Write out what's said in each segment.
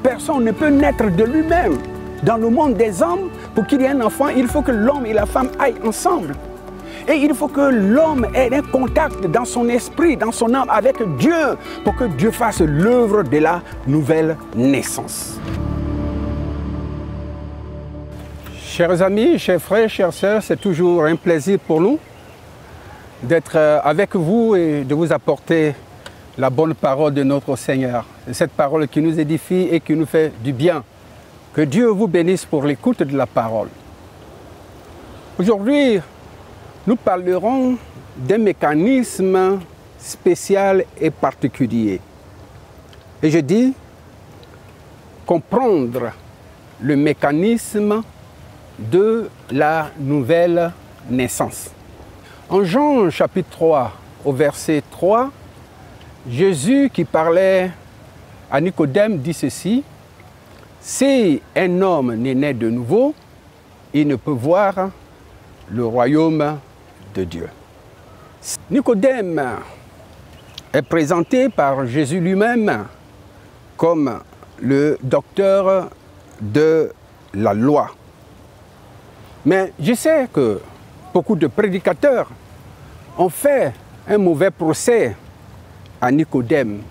personne ne peut naître de lui-même. Dans le monde des hommes, pour qu'il y ait un enfant, il faut que l'homme et la femme aillent ensemble. Et il faut que l'homme ait un contact dans son esprit, dans son âme avec Dieu, pour que Dieu fasse l'œuvre de la nouvelle naissance. Chers amis, chers frères, chères sœurs, c'est toujours un plaisir pour nous d'être avec vous et de vous apporter la bonne parole de notre Seigneur. Cette parole qui nous édifie et qui nous fait du bien. Que Dieu vous bénisse pour l'écoute de la parole. Aujourd'hui, nous parlerons d'un mécanisme spécial et particulier. Et je dis comprendre le mécanisme de la nouvelle naissance. En Jean chapitre 3, au verset 3, Jésus qui parlait à Nicodème dit ceci: si un homme n'est né de nouveau, il ne peut voir le royaume de Dieu. Nicodème est présenté par Jésus lui-même comme le docteur de la loi. Mais je sais que beaucoup de prédicateurs ont fait un mauvais procès à Nicodème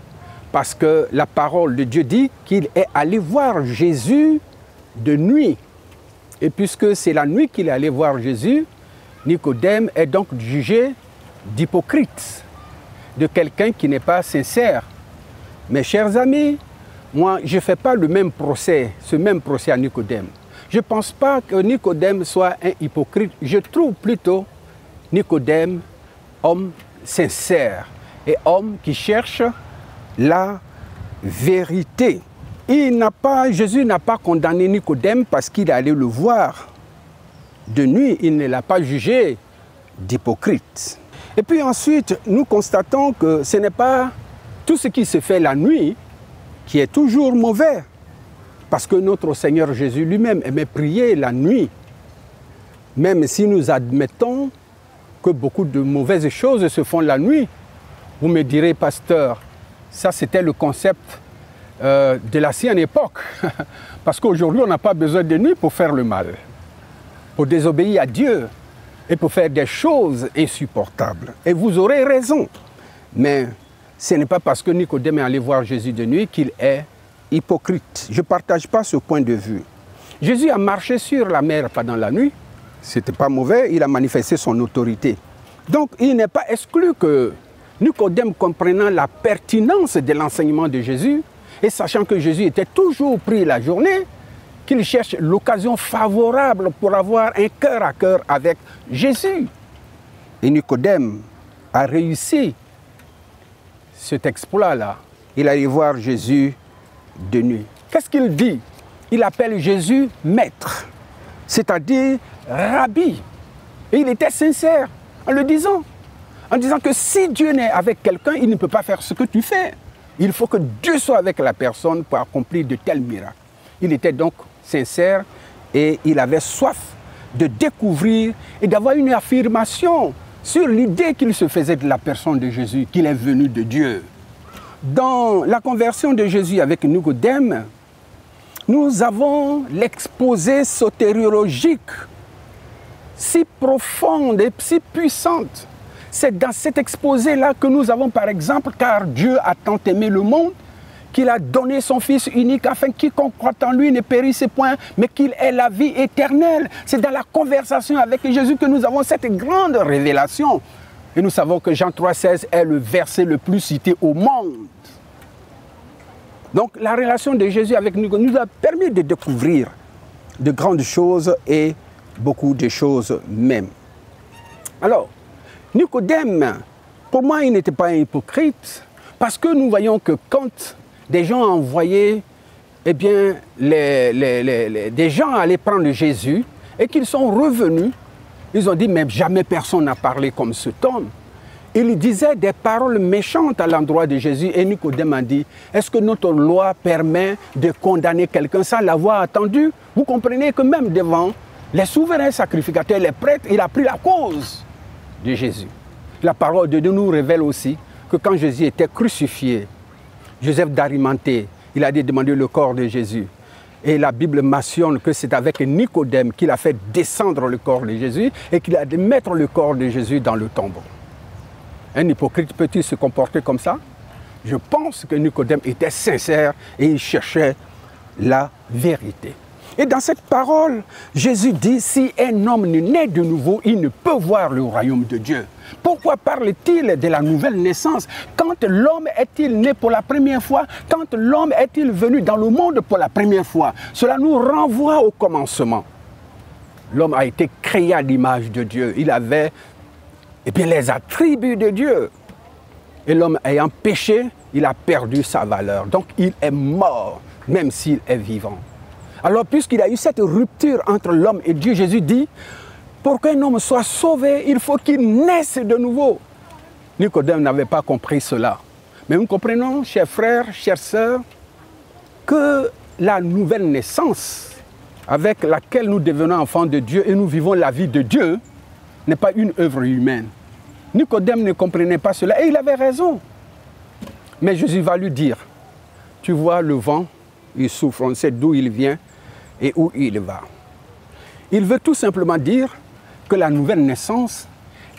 parce que la parole de Dieu dit qu'il est allé voir Jésus de nuit. Et puisque c'est la nuit qu'il est allé voir Jésus, Nicodème est donc jugé d'hypocrite, de quelqu'un qui n'est pas sincère. Mes chers amis, moi, je ne fais pas le même procès, ce même procès à Nicodème. Je ne pense pas que Nicodème soit un hypocrite. Je trouve plutôt Nicodème homme sincère et homme qui cherche la vérité. Jésus n'a pas condamné Nicodème parce qu'il allait le voir de nuit. Il ne l'a pas jugé d'hypocrite. Et puis ensuite, nous constatons que ce n'est pas tout ce qui se fait la nuit qui est toujours mauvais. Parce que notre Seigneur Jésus lui-même aimait prier la nuit. Même si nous admettons que beaucoup de mauvaises choses se font la nuit. Vous me direz, pasteur, ça c'était le concept de l'ancienne époque. Parce qu'aujourd'hui, on n'a pas besoin de nuit pour faire le mal, pour désobéir à Dieu et pour faire des choses insupportables. Et vous aurez raison. Mais ce n'est pas parce que Nicodème est allé voir Jésus de nuit qu'il est hypocrite. Je ne partage pas ce point de vue. Jésus a marché sur la mer pendant la nuit. Ce n'était pas mauvais, il a manifesté son autorité. Donc il n'est pas exclu que Nicodème, comprenant la pertinence de l'enseignement de Jésus, et sachant que Jésus était toujours pris la journée, qu'il cherche l'occasion favorable pour avoir un cœur à cœur avec Jésus. Et Nicodème a réussi cet exploit-là. Il allait voir Jésus de nuit. Qu'est-ce qu'il dit? Il appelle Jésus maître, c'est-à-dire rabbi. Et il était sincère en le disant. En disant que si Dieu n'est avec quelqu'un, il ne peut pas faire ce que tu fais. Il faut que Dieu soit avec la personne pour accomplir de tels miracles. Il était donc sincère et il avait soif de découvrir et d'avoir une affirmation sur l'idée qu'il se faisait de la personne de Jésus, qu'il est venu de Dieu. Dans la conversion de Jésus avec Nicodème, nous avons l'exposé sotériologique si profonde et si puissante. C'est dans cet exposé-là que nous avons, par exemple, car Dieu a tant aimé le monde, qu'il a donné son Fils unique afin que quiconque croit en lui ne périsse point, mais qu'il ait la vie éternelle. C'est dans la conversation avec Jésus que nous avons cette grande révélation. Et nous savons que Jean 3,16 est le verset le plus cité au monde. Donc la relation de Jésus avec nous nous a permis de découvrir de grandes choses et beaucoup de choses même. Alors, Nicodème, pour moi, il n'était pas un hypocrite, parce que nous voyons que quand des gens envoyaient, eh bien, des gens allaient prendre Jésus et qu'ils sont revenus, ils ont dit, mais jamais personne n'a parlé comme cet homme. Il disait des paroles méchantes à l'endroit de Jésus et Nicodème a dit, est-ce que notre loi permet de condamner quelqu'un sans l'avoir attendu? Vous comprenez que même devant les souverains sacrificateurs, les prêtres, il a pris la cause de Jésus. La parole de Dieu nous révèle aussi que quand Jésus était crucifié, Joseph d'Arimathée il a demandé le corps de Jésus. Et la Bible mentionne que c'est avec Nicodème qu'il a fait descendre le corps de Jésus et qu'il a de mettre le corps de Jésus dans le tombeau. Un hypocrite peut-il se comporter comme ça? Je pense que Nicodème était sincère et il cherchait la vérité. Et dans cette parole, Jésus dit, si un homme ne naît de nouveau, il ne peut voir le royaume de Dieu. Pourquoi parle-t-il de la nouvelle naissance? Quand l'homme est-il né pour la première fois? Quand l'homme est-il venu dans le monde pour la première fois? Cela nous renvoie au commencement. L'homme a été créé à l'image de Dieu. Il avait les attributs de Dieu. Et l'homme ayant péché, il a perdu sa valeur. Donc il est mort, même s'il est vivant. Alors puisqu'il y a eu cette rupture entre l'homme et Dieu, Jésus dit, pour qu'un homme soit sauvé, il faut qu'il naisse de nouveau. Nicodème n'avait pas compris cela. Mais nous comprenons, chers frères, chères sœurs, que la nouvelle naissance avec laquelle nous devenons enfants de Dieu et nous vivons la vie de Dieu n'est pas une œuvre humaine. Nicodème ne comprenait pas cela et il avait raison. Mais Jésus va lui dire, tu vois le vent, il souffle, on sait d'où il vient et où il va. Il veut tout simplement dire que la nouvelle naissance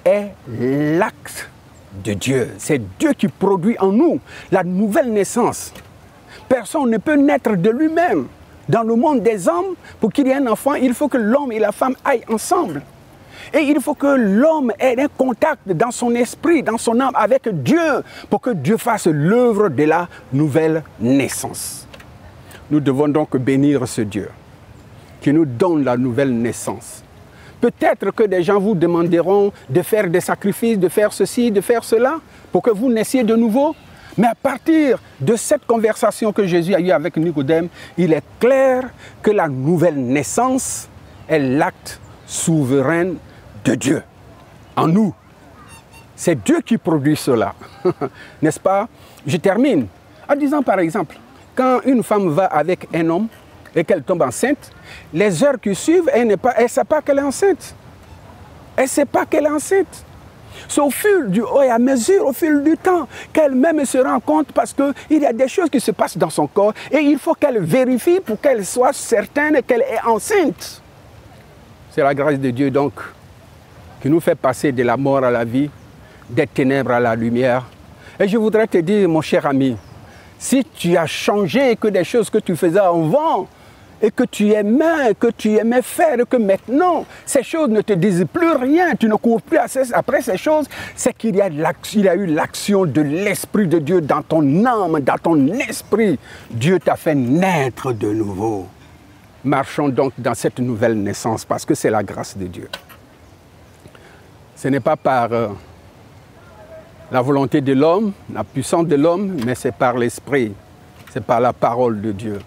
est l'acte de Dieu. C'est Dieu qui produit en nous la nouvelle naissance. Personne ne peut naître de lui-même. Dans le monde des hommes, pour qu'il y ait un enfant, il faut que l'homme et la femme aillent ensemble. Et il faut que l'homme ait un contact dans son esprit, dans son âme avec Dieu, pour que Dieu fasse l'œuvre de la nouvelle naissance. Nous devons donc bénir ce Dieu qui nous donne la nouvelle naissance. Peut-être que des gens vous demanderont de faire des sacrifices, de faire ceci, de faire cela, pour que vous naissiez de nouveau. Mais à partir de cette conversation que Jésus a eue avec Nicodème, il est clair que la nouvelle naissance est l'acte souverain de Dieu en nous. C'est Dieu qui produit cela. N'est-ce pas? Je termine en disant par exemple, quand une femme va avec un homme et qu'elle tombe enceinte, les heures qui suivent, elle ne sait pas qu'elle est enceinte. Elle ne sait pas qu'elle est enceinte. C'est au fil du haut et à mesure, au fil du temps, qu'elle-même se rend compte parce qu'il y a des choses qui se passent dans son corps et il faut qu'elle vérifie pour qu'elle soit certaine qu'elle est enceinte. C'est la grâce de Dieu donc qui nous fait passer de la mort à la vie, des ténèbres à la lumière. Et je voudrais te dire, mon cher ami, si tu as changé et que des choses que tu faisais avant et que tu aimais faire et que maintenant ces choses ne te disent plus rien, tu ne cours plus après ces choses, c'est qu'il y a eu l'action de l'Esprit de Dieu dans ton âme, dans ton esprit. Dieu t'a fait naître de nouveau. Marchons donc dans cette nouvelle naissance parce que c'est la grâce de Dieu. Ce n'est pas par la volonté de l'homme, la puissance de l'homme, mais c'est par l'Esprit, c'est par la parole de Dieu.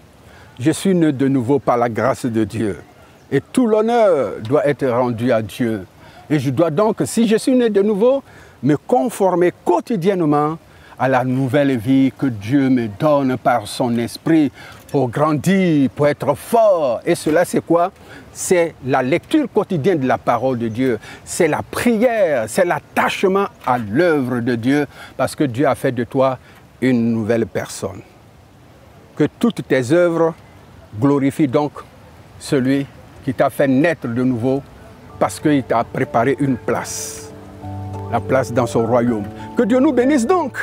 Je suis né de nouveau par la grâce de Dieu. Et tout l'honneur doit être rendu à Dieu. Et je dois donc, si je suis né de nouveau, me conformer quotidiennement à la nouvelle vie que Dieu me donne par son esprit pour grandir, pour être fort. Et cela, c'est quoi? C'est la lecture quotidienne de la parole de Dieu. C'est la prière, c'est l'attachement à l'œuvre de Dieu parce que Dieu a fait de toi une nouvelle personne. Que toutes tes œuvres glorifient donc celui qui t'a fait naître de nouveau parce qu'il t'a préparé une place. La place dans son royaume. Que Dieu nous bénisse donc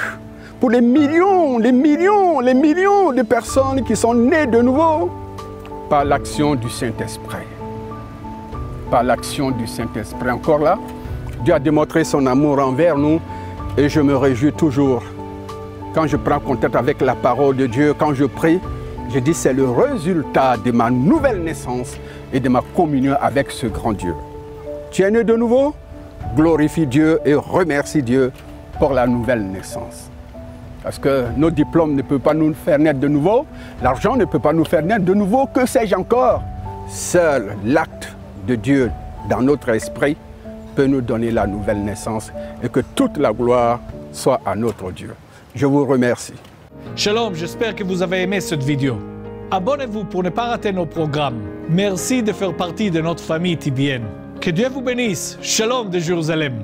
pour les millions de personnes qui sont nées de nouveau par l'action du Saint-Esprit. Par l'action du Saint-Esprit. Encore là, Dieu a démontré son amour envers nous et je me réjouis toujours. Quand je prends contact avec la parole de Dieu, quand je prie, je dis c'est le résultat de ma nouvelle naissance et de ma communion avec ce grand Dieu. Tu es né de nouveau? Glorifie Dieu et remercie Dieu pour la nouvelle naissance. Parce que nos diplômes ne peuvent pas nous faire naître de nouveau, l'argent ne peut pas nous faire naître de nouveau, que sais-je encore? Seul l'acte de Dieu dans notre esprit peut nous donner la nouvelle naissance et que toute la gloire soit à notre Dieu. Je vous remercie. Shalom, j'espère que vous avez aimé cette vidéo. Abonnez-vous pour ne pas rater nos programmes. Merci de faire partie de notre famille TBN. Que Dieu vous bénisse. Shalom de Jérusalem.